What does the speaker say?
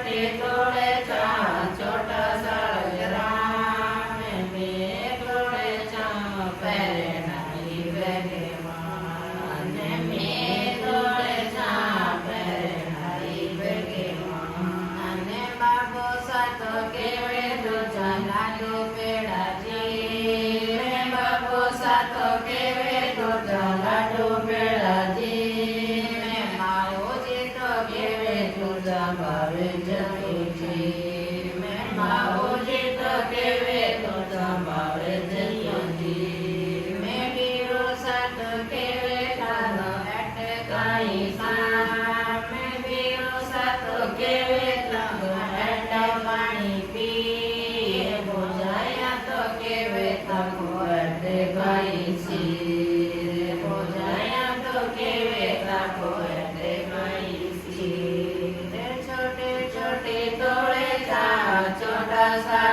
छोटे तोड़े चा छोटा साजराम में तोड़े चा पैरे नहीं बेगे मान में तोड़े चा पैरे नहीं बेगे मान बाबो सातो केवे तो चला तो पेड़ा जी बाबो सातो केवे तो चला तो पेड़ा जी भावे जतुजी मैं माओजी तो केवे तो भावे जतुजी मैं वीरो सत केवे खानो अटकाई सा मैं वीरो सत केवे खानो पानी पी बोझाया तो केवे तको अटकाई सी बोझाया तो केवे तको अटकाई सी छोटे छोटे तोड़े चा छोटा सा